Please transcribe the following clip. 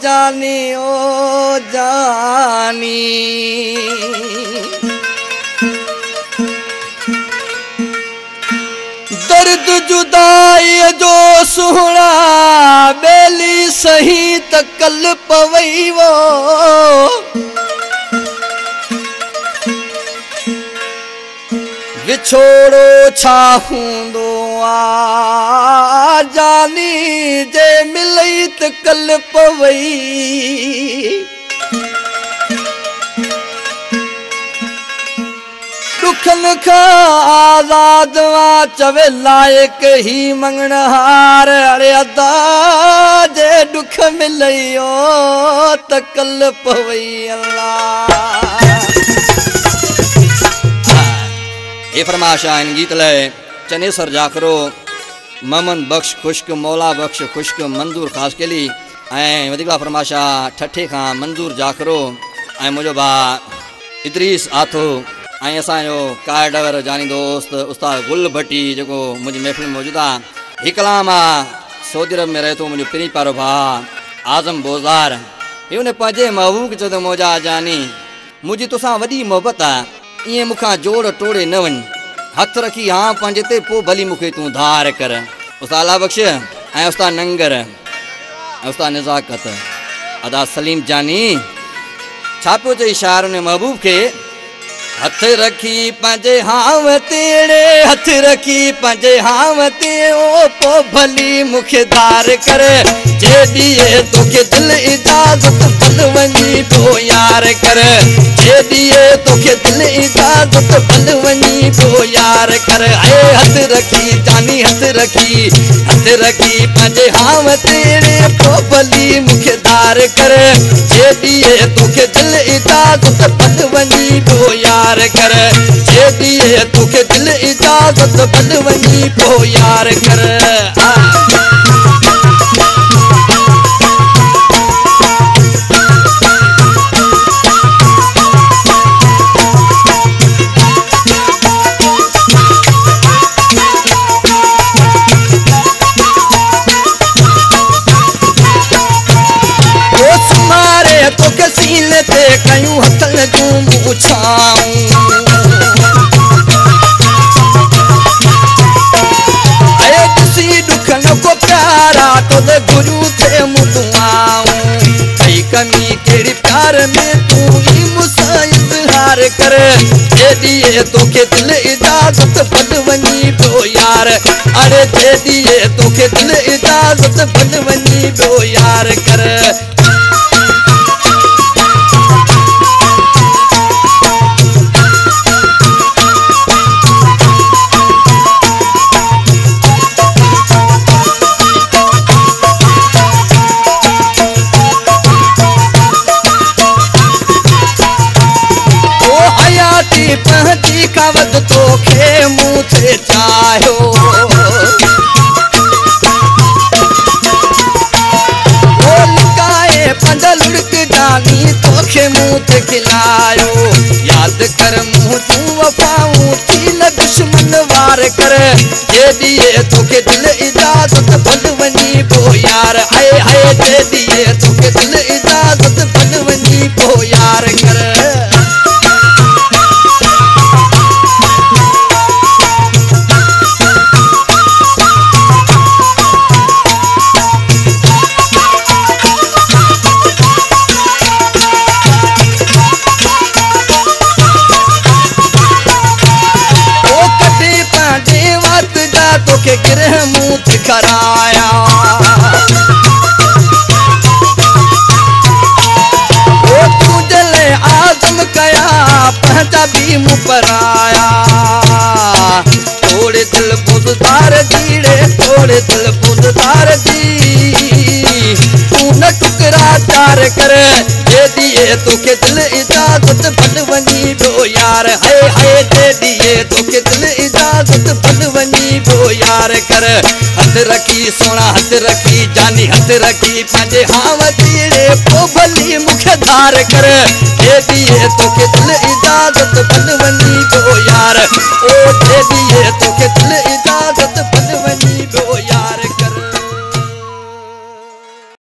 जानी ओ जानी दर्द जुदाई जो सुहणा बेली सही त कल पवई वो विछोड़ो छा हूंदो आ जानी जे मिलई त कल पवई दुखन खा आजाद चवे लायक ही मंगनहार अरे अदा जे दुख मिलयो त कल पवई अल्लाह। ये फरमाशा इन गीत लय चनेसर जाकरो ममन बख्श खुश्क मौला बख्श खुश्क मंजूर खास केली ऐं वधीक फरमाशा ठठे खां मंजूर जाकरो ऐं मुंहिंजो भाउ इदरीस आथो ऐं असांजो कायडवर जानी दोस्त उस्ताद गुल भट्टी जेको मुंहिंजी महफ़िल में मौजूदु आहे। हीउ कलाम आहे सऊदी अरब में रहे थो मुंहिंजो पिनी प्यारो भाउ आज़म बोज़ार। हीउ उन पंहिंजे महबूब खे चयो त मौजा जानी मुंहिंजी तोसां वॾी मोहबत आहे ईअं मूंखां जोड़ टोड़े न वञ हथ रखी हाँ पंहिंजे ते पोइ भली मूंखे तूं धार कर। उस्ताद अला बख्श ऐं उस्ताद नंगर ऐं उस्ताद नज़ाकत अदा सलीम जानी छा पियो चई शाइर उन महबूब खे हथ रखी पंहिंजे हाव तेड़े हथ रखी पंहिंजे हाव ते ओ पो भली मूंखे धार कर जे ॾींहुं तोखे दिल इजाज़त भल वञी पो यार कर जे ॾींहुं तोखे दिल इजाज़त भल वञी पो यार कर ऐ हथ रखी जानी हथ रखी पंहिंजे हाव तेड़े पो भली मूंखे धार कर जे ॾींहुं तोखे दिल इजाज़त भल वञी पो यार कर जे ॾींहुं तोखे दिल इजाज़त भल वञी पो यार कर। तोखे सीने ते कयूं हथनि जूं मूछाऊं ऐं ॾिसी ॾुखन को प्यारा तोले गुरू थे मुदुआऊं कई कमी कहिड़ी प्यार में तूं ई मूंसां इज़हार कर जे ॾींहुं तोखे दिल इजाज़त भल वञी पियो यार अरे जे ॾींहुं तोखे दिल इजाज़त भल वञी पियो यार कर। पंहिंजी कावत तोखे मूं ते चाहियो लिकाए पंज लुड़क जानी तोखे मूं ते खिलायो यादि कर मूं तूं वफ़ाऊं थी न दुश्मन वार कर जे ॾींहुं तोखे दिल इजाज़त भल वञी पो यार आए आए जे ॾींहुं तोखे दिल इजाज़त भल वञी पो यार कर। तोखे गिरह मूं ते कराया ओ तुझे ले आज़म कया पंहिंजा बि मूं पराया थोड़े दिल बुज़दार जीड़े थोड़े दिल बुज़दार जी तूं न टुकड़ा चार कर जे ॾींहुं तोखे दिल इजाज़त भल वञी पियो यार हाय हाय जे ॾींहुं तोखे दिल इजाज़त भल वञी पियो यार कर हथ रखी सोना हथ रखी जानी हथ रखी पंहिंजे हाव तीड़े पो भली मूंखे धार कर जे ॾींहुं तोखे दिल इजाज़त भल वञी पियो यार ओ जे ॾींहुं